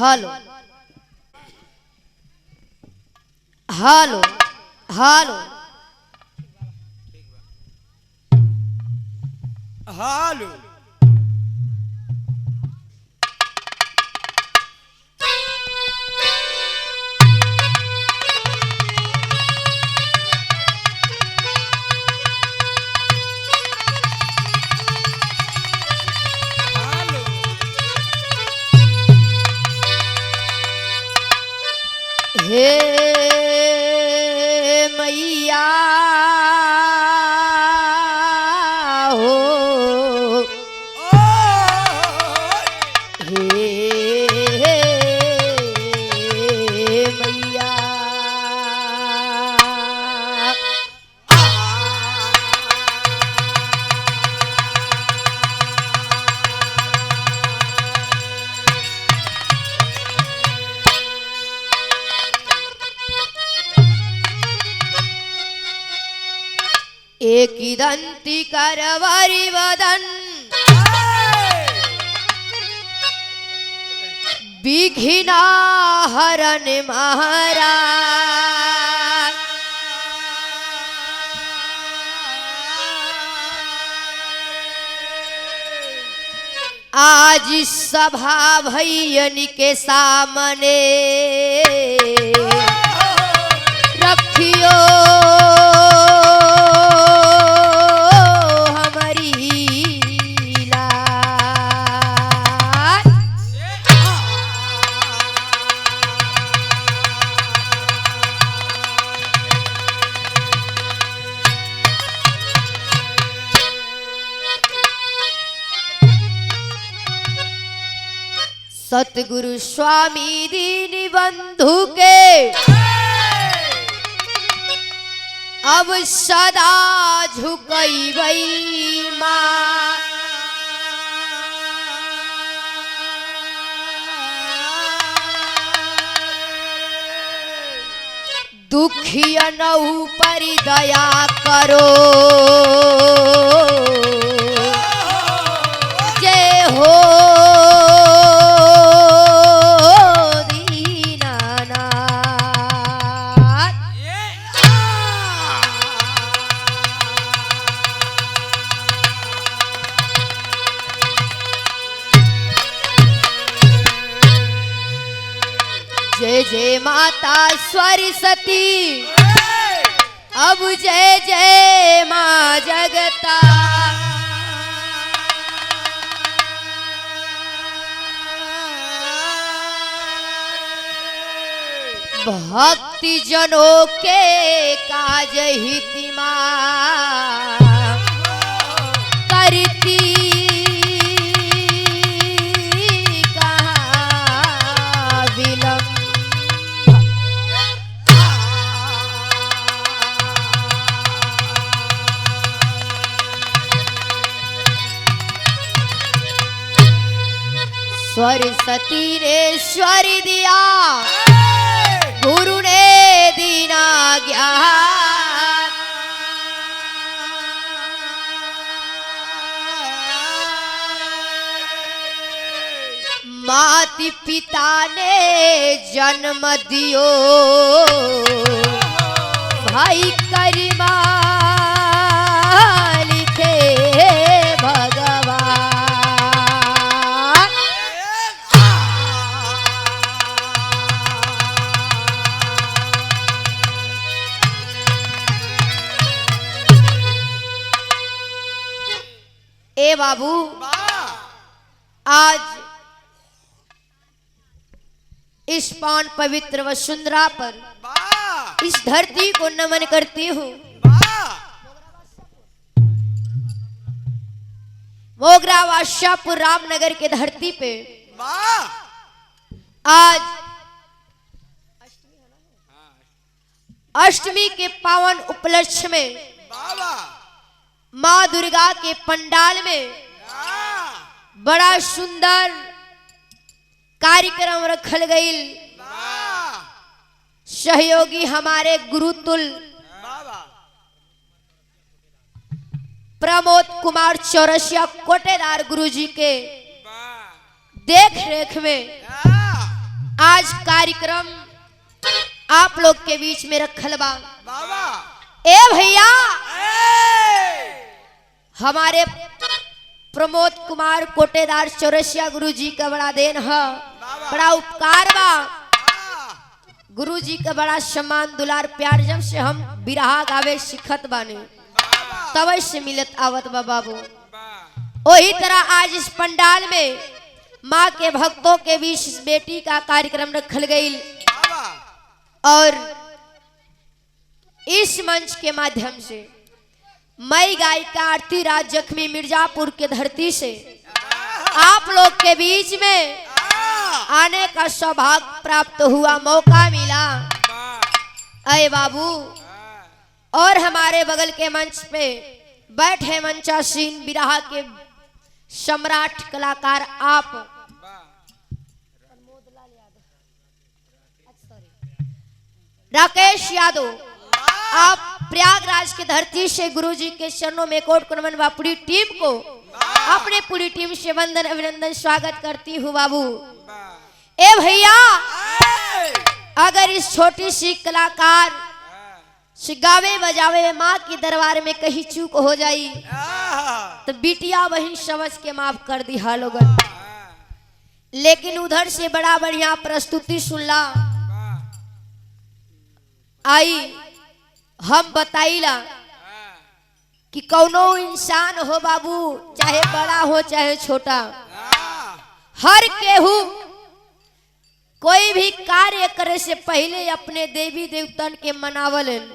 Hello hello hello हालू हे मैया हो हे मैया एक दंती करवरी वदन विघ्ना हरन महाराज आज सभा भैयन के सामने रखियो सतगुरु स्वामी दीन बंधु के अब सदा झुकई माँ दुखियन ऊपर दया करो जय हो जय जय माता सरस्वती अब जय जय माँ जगता भक्ति जनों के काज हितिमा करती सरस्वती ने स्वर दिया गुरु ने दीना ज्ञान माता पिता ने जन्म दियो भाई करिमा लिखे भगवान ए बाबू आज इस पावन पवित्र वसुंधरा पर इस धरती को नमन करती हूँ। मोगरा वाशापुर रामनगर के धरती पे आज अष्टमी के पावन उपलक्ष्य में माँ दुर्गा के पंडाल में बड़ा सुंदर कार्यक्रम रखल गई। सहयोगी हमारे गुरुतुल प्रमोद कुमार चौरसिया कोटेदार गुरुजी के देख रेख में आज कार्यक्रम आप लोग के बीच में रखल बा। ए भैया, हमारे प्रमोद कुमार कोटेदार चौरसिया गुरु जी का बड़ा देन है, बड़ा उपकार बा। गुरु जी का बड़ा सम्मान दुलार प्यार जब से हम बिरहा गावे सिखत बाने तब से मिलत आवत बा बाबू। वही तरह आज इस पंडाल में माँ के भक्तों के बीच इस बेटी का कार्यक्रम रखल गई और इस मंच के माध्यम से मैं गायिका आरती राज जख्मी मिर्जापुर के धरती से आप लोग के बीच में आने का सौभाग्य प्राप्त हुआ, मौका मिला। अय बाबू, और हमारे बगल के मंच पे बैठे मंचासीन बिरहा के सम्राट कलाकार आप राकेश यादव, आप प्रयागराज की धरती से गुरु जी के चरणों में कोट कुनमन व पूरी टीम को अपने पूरी टीम से वंदन अभिनंदन स्वागत करती हूँ बाबू। ए भैया, अगर इस छोटी सी कलाकार से गावे बजावे में माँ के दरबार में कहीं चूक हो जाई तो बिटिया वही समझ के माफ कर दी हा लोगन। लेकिन उधर से बड़ा बढ़िया प्रस्तुति सुनला आई। हम बताइला कि कौनो इंसान हो बाबू, चाहे बड़ा हो चाहे छोटा, हर केहू कोई भी कार्य करे से पहले अपने देवी देवतन के मनावलन।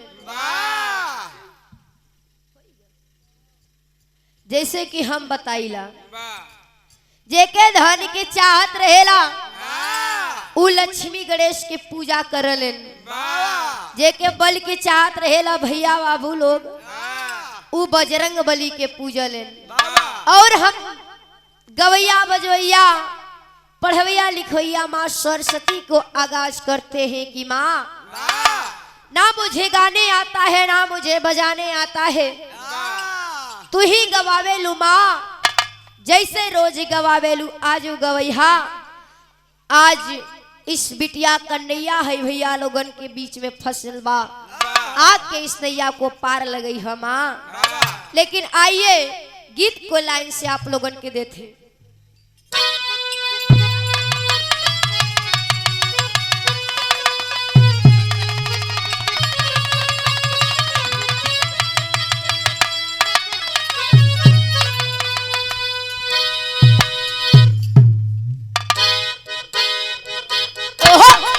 जैसे कि हम बताइला जेके धन के चाहत रहेला उ लक्ष्मी गणेश के पूजा करलन, जेके बल के चाहत रहेला भैया बाबू लोग उ बजरंग बली के पूजलन। और हम गवैया बजवैया पढ़वैया लिखवैया माँ सरस्वती को आगाज करते हैं कि माँ, ना मुझे गाने आता है ना मुझे बजाने आता है, तू ही गवावे लू माँ, जैसे रोज गवावे लू आज गवैया। आज इस बिटिया कन्हैया है भैया लोगन के बीच में फसल बा, आग के इस नैया को पार लगई है माँ। लेकिन आइए गीत को लाइन से आप लोगन के देते।